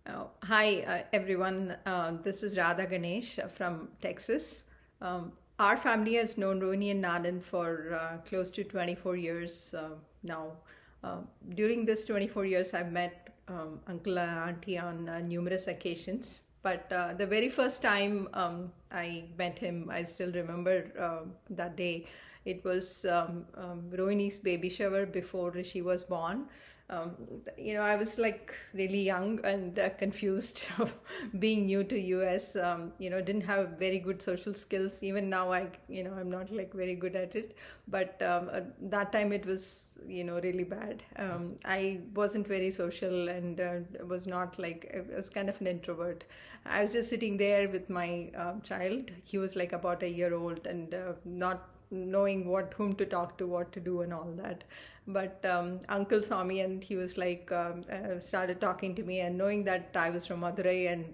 Hi, everyone. This is Radha Ganesh from Texas. Our family has known Rohini and Nandan for close to 24 years now. Uh, During this 24 years, I've met uncle and auntie on numerous occasions. But the very first time I met him, I still remember that day. It was Rohini's baby shower before she was born. um, I was like really young and confused of being new to US. Didn't have very good social skills. Even now, I'm not like very good at it. But that time it was, really bad. I wasn't very social and was not like, I was kind of an introvert. I was just sitting there with my child. He was like about a year old and not knowing whom to talk to, what to do, and all that. But uncle saw me and he was like started talking to me, and knowing that I was from Madurai and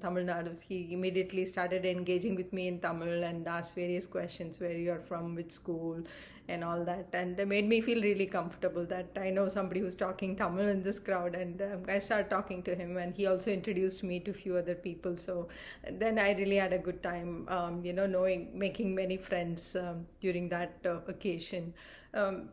Tamil Nadu, he immediately started engaging with me in Tamil and asked various questions: where you are from, which school, and all that. And it made me feel really comfortable that I know somebody who's talking Tamil in this crowd. And I started talking to him, and he also introduced me to a few other people. So then I really had a good time, knowing, making many friends during that occasion. Um,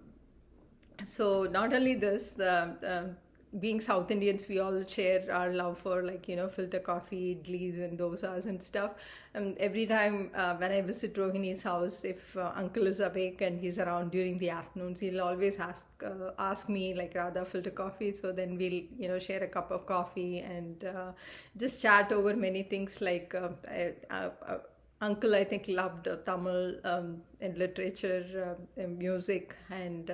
so not only this, the being South Indians, we all share our love for, like, filter coffee, idlis and dosas and stuff. And every time when I visit Rohini's house, if uncle is awake and he's around during the afternoons, he'll always ask me, like, Radha, filter coffee. So then we'll share a cup of coffee and just chat over many things, like uncle, I think, loved Tamil and literature, music, and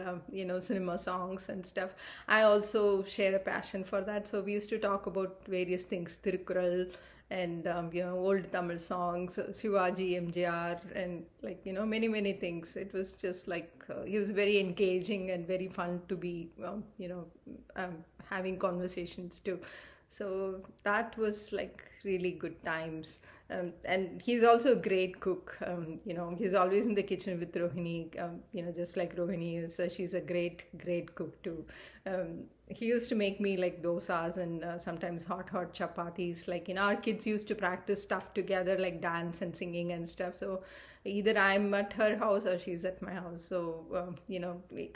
cinema songs and stuff. I also share a passion for that, so we used to talk about various things, Tirukkural and old Tamil songs, Shivaji, MJR, and, like, many things. It was just like he was very engaging and very fun to be having conversations too. So that was like really good times. And he's also a great cook. He's always in the kitchen with Rohini, just like Rohini is. She's a great cook too. He used to make me like dosas and sometimes hot chapatis. Like, our kids used to practice stuff together, like dance and singing and stuff. So either I'm at her house or she's at my house. So,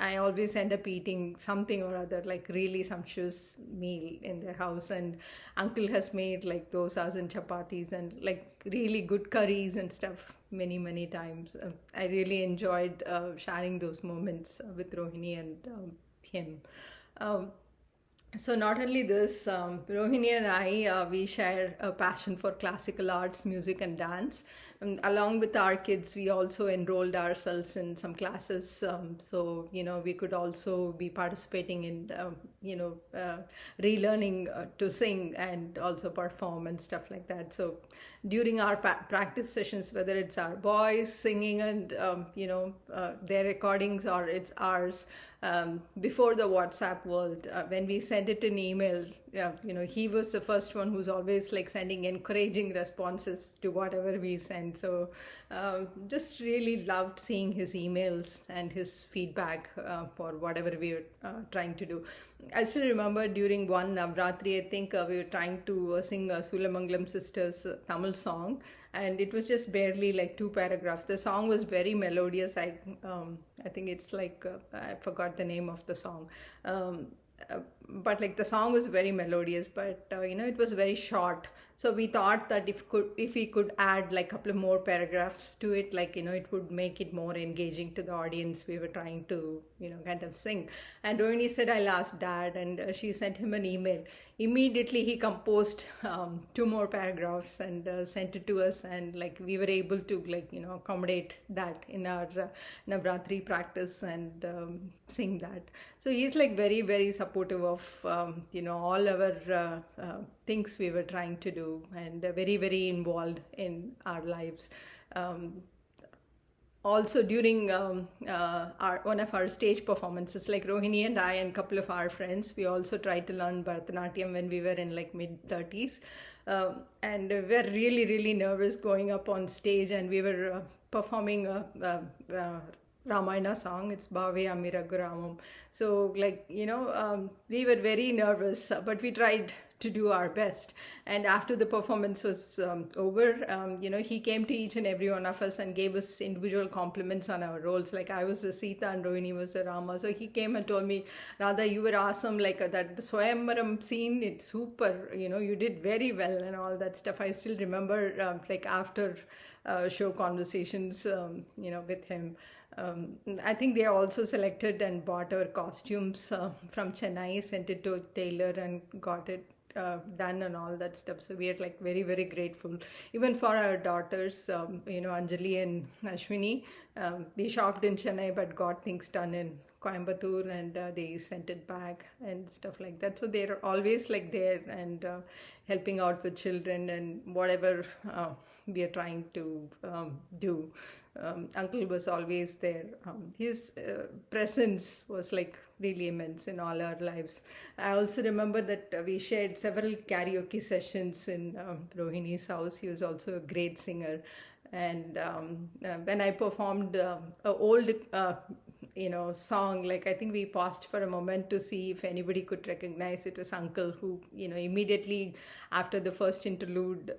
I always end up eating something or other, like really sumptuous meal in their house. And uncle has made like dosas and chapatis and like really good curries and stuff many times. I really enjoyed sharing those moments with Rohini and him. Um, so not only this, Rohini and I, we share a passion for classical arts, music, and dance. Along with our kids, we also enrolled ourselves in some classes, so we could also be participating in relearning to sing and also perform and stuff like that. So during our practice sessions, whether it's our boys singing and their recordings, or it's ours, before the WhatsApp world, when we send it in email, yeah, he was the first one who's always like sending encouraging responses to whatever we send. So just really loved seeing his emails and his feedback for whatever we were trying to do. I still remember during one Navratri, I think we were trying to sing Sulamangalam Sisters Tamil song, and it was just barely like two paragraphs. The song was very melodious. I think it's like I forgot the name of the song. But like the song was very melodious, but it was very short. So we thought that if we could add like a couple of more paragraphs to it, like, it would make it more engaging to the audience we were trying to kind of sing. And Rohini said, I'll ask dad, and she sent him an email. Immediately he composed two more paragraphs and sent it to us, and like we were able to, like, accommodate that in our Navratri practice and sing that. So he's like very supportive of all our things we were trying to do, and very involved in our lives. Um, Also during one of our stage performances, like Rohini and I and a couple of our friends, we also tried to learn Bharatanatyam when we were in like mid 30s. And we were really nervous going up on stage, and we were performing Ramayana song. It's Bhave Amira Guramam. So, like, we were very nervous, but we tried to do our best. And after the performance was over, he came to each and every one of us and gave us individual compliments on our roles. Like, I was the Sita and Rohini was the Rama. So he came and told me, Radha, you were awesome. Like, that the Swayamvaram scene, it's super. You did very well and all that stuff. I still remember, like, after show conversations, with him. I think they also selected and bought our costumes from Chennai, sent it to tailor and got it done and all that stuff. So we are like very, very grateful. Even for our daughters, Anjali and Ashwini, we shopped in Chennai but got things done in Coimbatore, and they sent it back and stuff like that. So they're always like there and helping out with children and whatever we are trying to do. Uncle was always there. His presence was like really immense in all our lives. I also remember that we shared several karaoke sessions in Rohini's house. He was also a great singer. And when I performed a old song, like, I think we paused for a moment to see if anybody could recognize it was Uncle, who immediately after the first interlude,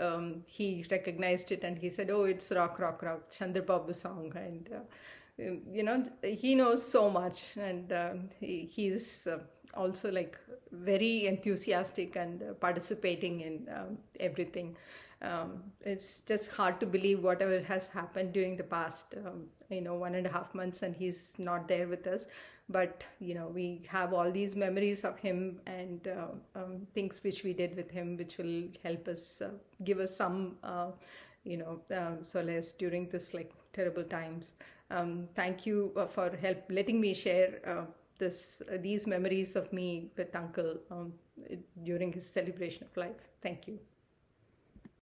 he recognized it and he said, oh, it's rock rock rock Chandrababu song. And he knows so much, and he's also like very enthusiastic and participating in everything. It's just hard to believe whatever has happened during the past 1.5 months, and he's not there with us. But we have all these memories of him and things which we did with him, which will help us, give us some solace during this like terrible times. Thank you for help letting me share these memories of me with Uncle during his celebration of life. Thank you.